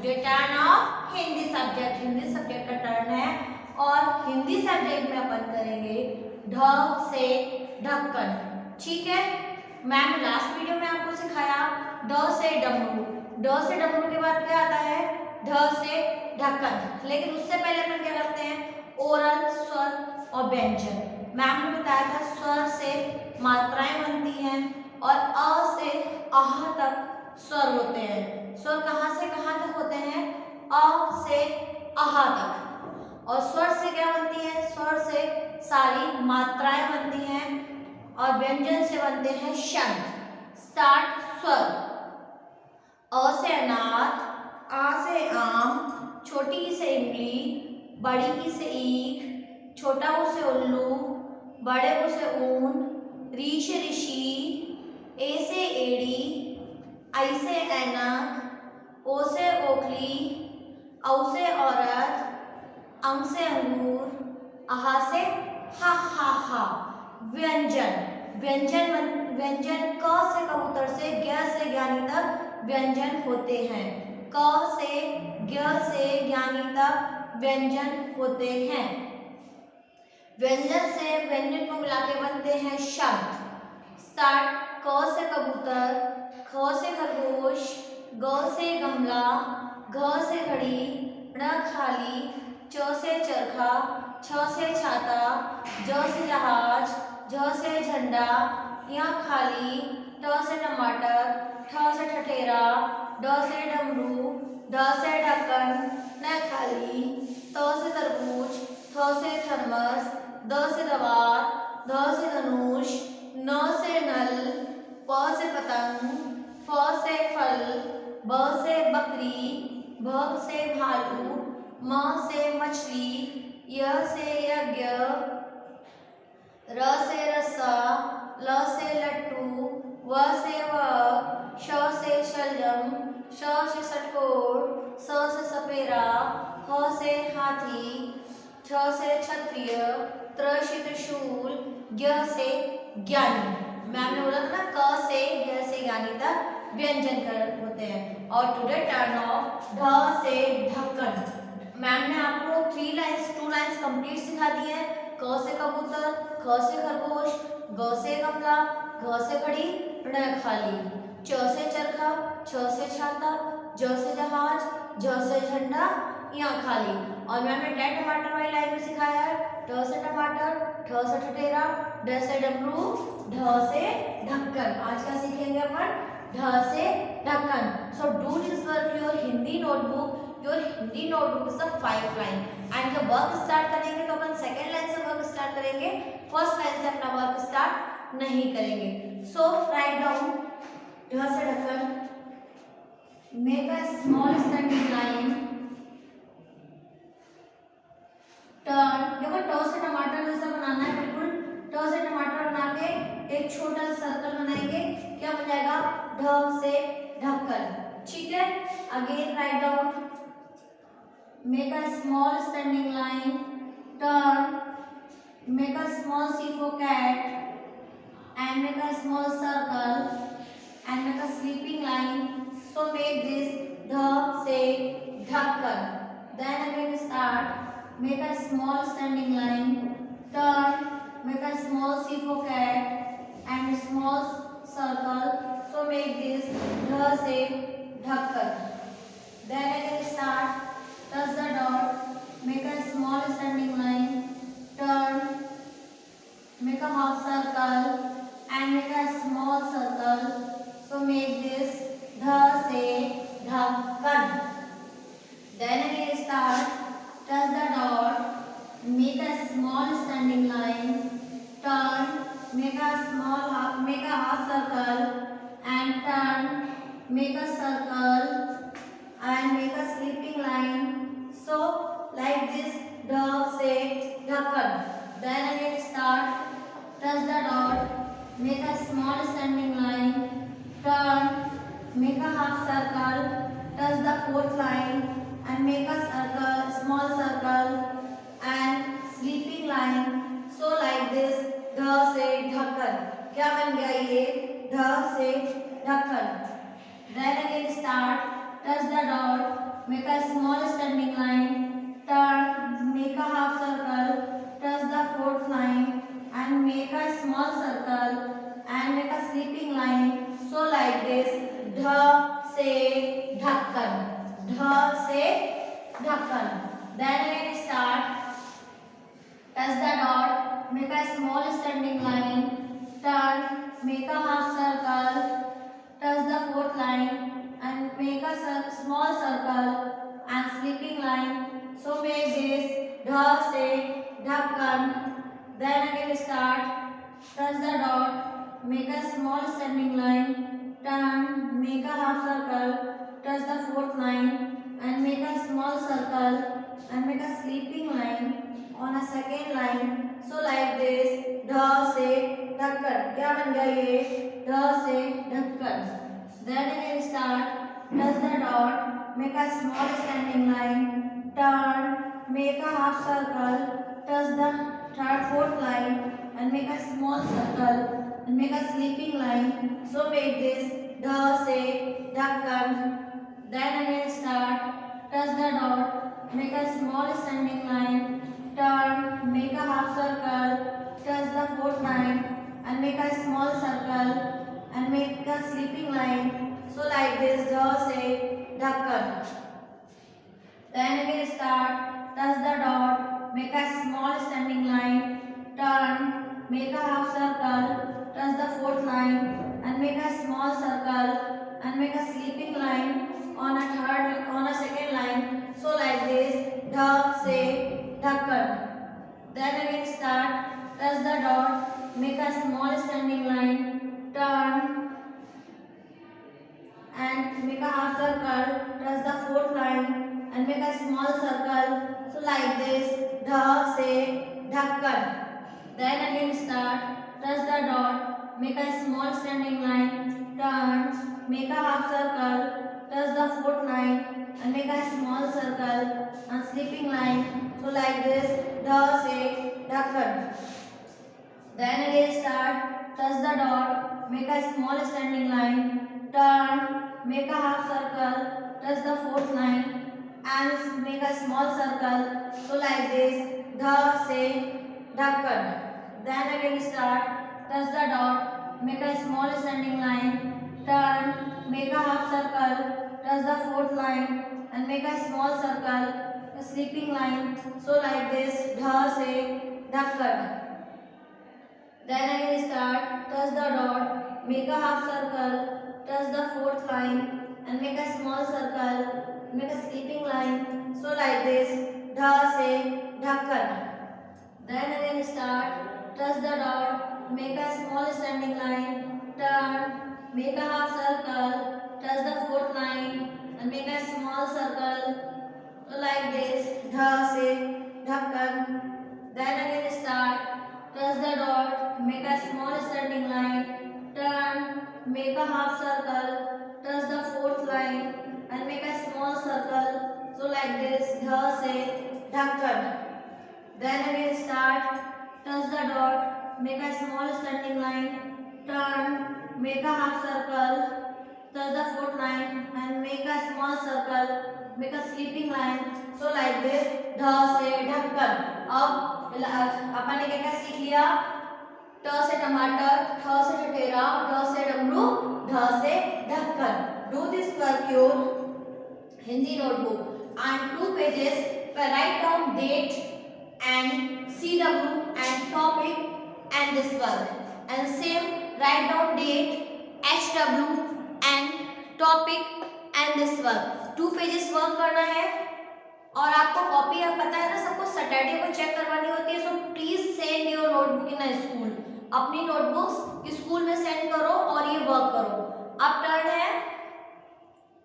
Today turn off Hindi subject. Hindi subject का turn है और हिंदी सब्जेक्ट में अपन करेंगे ढ से ढक्कन। ठीक है, मैम लास्ट वीडियो में आपको सिखाया ड से डमरू। ड से डमरू के बाद क्या आता है? ढ से ढक्कन। लेकिन उससे पहले अपन क्या करते हैं? ओरल, स्वर और व्यंजन। मैम ने बताया था स्वर से मात्राएं बनती हैं और अ से आह तक स्वर होते हैं। स्वर कहाँ से कहाँ तक होते हैं? अ से आह तक। और स्वर से क्या बनती है? स्वर से सारी मात्राएं बनती हैं और व्यंजन से बनते हैं शब्द। स्टार्ट स्वर। अ से अनार, आ से आम, छोटी ई से इमली, बड़ी ई से ईख, छोटा ऊ से उल्लू, बड़े ऊ से ऊन, री से ऋषि, ए से एड़ी, आई से ऐनक, ओ से ओखली, औ से औरत, अंग से अंगूर, आहा से हा हा हा। व्यंजन। व्यंजन क से कबूतर से ज्ञ से ज्ञानी तक व्यंजन होते हैं। क से ज्ञ से ज्ञानी तक व्यंजन होते हैं। व्यंजन से व्यंजन को मिला के बनते हैं शब्द। स्टार्ट। क से कबूतर, ख से खरगोश, ग से गमला, घ से घड़ी, ण खाली, च से चरखा, छ से छाता, ज से जहाज, झ से झंडा, य खाली, ट से टमाटर, ठ से ठठेरा, ड से डमरू, ढ से ढक्कन, न खाली, त से तरबूज, थ से थर्मस, द से दवात, ध से धनुष, न से नल, प से पतंग, फ से फल, ब से बकरी, भ से भालू, म से मछली, य से यज्ञ, र से रस्सा, ल से लट्टू, व से वक, श से शलजम, श से षटकोर, स से सपेरा, ह से हाथी, छ से क्षत्रिय, त्र से त्रिशूल, ज्ञ से ज्ञानी। मैम ने बोला था ना क से ज्ञ से ज्ञानी तक व्यंजन कर होते हैं। और टुडे टर्न ऑफ ढ से ढक्कन। मैम ने आपको 2 लाइन्स कंप्लीट सिखा दी है। क से कबूतर, ख से खरगोश, ग से गमला, घ से घड़ी, ण खाली, च से चरखा, छ से छाता, ज से जहाज, झ से झंडा, य खाली। और मैंने ट टमाटर वाली लाइन में सिखाया है ट से टमाटर, ठ से ठठेरा, ड से डमरू, ढ से ढक्कन। आज का सीखेंगे अपन ढ से ढक्कन। So do this work your Hindi notebook. Your Hindi notebook is a 5 line and जब वर्क स्टार्ट करेंगे तो अपन सेकेंड लाइन से वर्क स्टार्ट करेंगे, फर्स्ट लाइन से अपना वर्क स्टार्ट नहीं करेंगे। सो राइट डाउन ढ से ढक्कन। Make a small standing line. Turn. देखो ट से टमाटर जैसा बनाना है, बिल्कुल ट से टमाटर बना के एक छोटा सा सर्कल बनाएंगे, क्या बन जाएगा? ढ से ढक्कन। ठीक है, again right down. Make a small standing line. Turn. Make a small C for cat and make a small circle and make a sleeping line. So make this ढ से ढक्कन. Then again start. Make a small standing line. Turn. Make a small C for cat and small circle. So make this ढ से ढक्कन. Then again start. Touch the dot. Make a small standing line. Turn. Make a half circle and make a small circle. So make this ढ से ढक्कन. Then again start. Touch the dot. Make a small standing line. Turn. Make a half circle and turn. Make a circle and make a sleeping line. So like this ढ से ढक्कन. Then again start. Touch the dot. Make a small standing line. Turn, make a half circle, touch the fourth line and make a circle, small circle and sleeping line. So like this ढ से ढक्कन. क्या बन गया ये? ढ से ढक्कन. Then again start. touch the dot, make a small standing line, turn, make a half circle, touch the fourth line and make a small circle and make a sleeping line. So like this, dha se dhakkan, dha se dhakkan. Then again start. Touch the dot, make a small standing line, turn, make a half circle, touch the fourth line and make a small circle and sleeping line. So make this dha se dhakkan. Then again start, touch the dot, make a small standing line, turn, make a half circle, touch the fourth line and make a small circle and make a sleeping line on a second line. So like this, dha se dhakkan. क्या बन गया ये? dha se dhakkan. Then again start, touch the dot, make a small standing line, turn, make a half circle, touch the fourth line and make a small circle and make a sleeping line. So make this dha se dhakkan. Then again start, touch the dot, make a small standing line, turn, make a half circle, touch the fourth line and make a small circle and make a sleeping line. So like this, dha se dhakkan. Then again start, touch the dot, make a small standing line, turn, make a half circle, touch the fourth line and make a small circle and make a sleeping line on a second line. So like this, dha se dhakkan. Then again start, touch the dot, make a small standing line, turn and make a half circle, touch the fourth line and make a small circle. So like this, dha se dhakkan. Then again start, touch the dot, make a small standing line, turn, make a half circle, touch the fourth line and make a small circle and sleeping line. So like this, dha se dhakkan. Then again start, touch the dot, make a small standing line, turn, make a half circle, touch the fourth line and make a small circle. So like this, dha se dhakkan. Then again start, touch the dot, make a small standing line, turn, make a half circle, touch the fourth line and make a small circle, a sleeping line. So like this, dha se dhakkan. Then again start, touch the dot, make a half circle, touch the fourth line and make a small circle, make a sleeping line. So like this, dha se dhakkan. Then again start, touch the dot, make a small standing line, turn, make a half circle, touch the fourth line and make a small circle. So like this, dha se dhakkan. Then again start, touch the dot, make a small standing line, turn, make a half circle, touch the fourth line and make a small circle. So like this, dha se dhakkan. Then again start, touch the dot, make a small standing line, turn, make a half circle, touch the fourth line and make a small circle, make a sleeping line. So like this, dha se dhakkan. अब अपन ने क्या सीख लिया? ट से टमाटर, ठ से ठठेरा, ढ से डमरू, ढ से ढक्कन. Do this work your Hindi notebook and 2 pages. Write down date and CW and topic and this work. And same write down date, HW and topic and this work. 2 pages work करना है और आपको copy अब पता है ना सबको Saturday को चेक करवानी होती है. So please send your notebook in school. अपनी नोटबुक्स स्कूल में सेंड करो और ये वर्क करो. अब टर्न है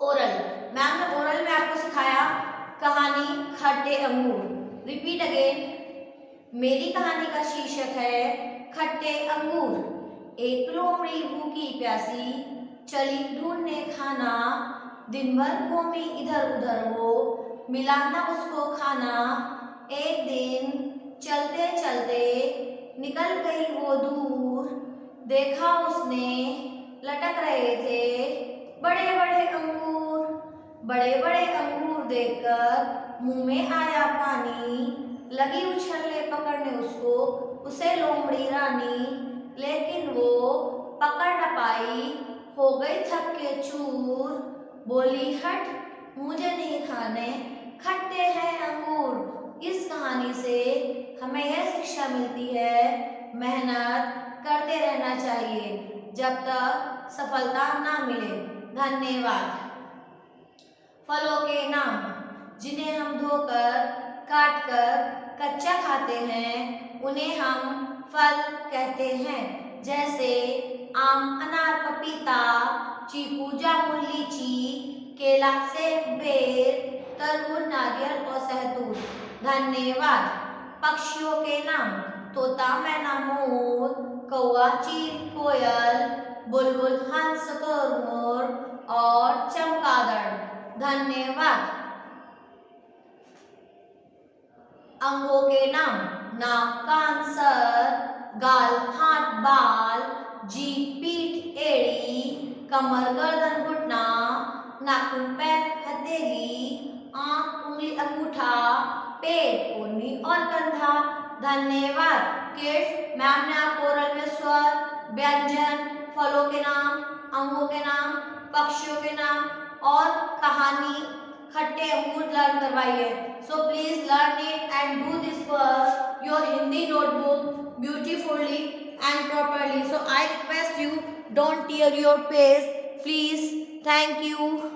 ओरल. मैम ने ओरल में आपको सिखाया कहानी खट्टे अंगूर. Repeat again. मेरी कहानी का शीर्षक है खट्टे अंगूर. एक लोमड़ी भूखी प्यासी चली ढूंढने खाना. दिन भर घूमी इधर उधर वो मिला ना उसको खाना. एक दिन चलते चलते निकल गई वो दूर. देखा उसने लटक रहे थे बड़े बड़े अंगूर. बड़े बड़े अंगूर देखकर मुंह में आया पानी, लगी उछलने पकड़ने उसको उसे लोमड़ी रानी, लेकिन वो पकड़ न पाई, हो गई थक के चूर, बोली हट मुझे नहीं खाने, खट्टे हैं अंगूर। इस कहानी से हमें यह शिक्षा मिलती है, मेहनत करते रहना चाहिए जब तक सफलता ना मिले। धन्यवाद। फलों के नाम जिन्हें हम धोकर काटकर कच्चा खाते हैं उन्हें हम फल कहते हैं, जैसे आम, अनार, पपीता, चीकू, जामुन, लीची, केला, सेब, बेर, तरबूज, नारियल और सहतूत। धन्यवाद। पक्षियों के नाम तोता, मैना, मोर, कौवा, चील, कोयल, बुलबुल, हंस, मोर और चमगादड़। धन्यवाद। अंगों के नाम नाक, कान, सर, गाल, हाथ, बाल, जीभ, पीठ, एड़ी, कमर, गर्दन, घुटना, नाखून, पैर, हथेली, आंख, उंगली, अंगूठा, पेट, कोहनी और कंधा। धन्यवाद। किड्स, मैम ने आपको ओरल में स्वर, व्यंजन, फलों के नाम, अंगों के नाम, पक्षियों के नाम और कहानी खट्टे अंगूर लर्न करवाई है। So please learn it and do this for your Hindi notebook beautifully and properly. So I request you, don't tear your face, please. Thank you.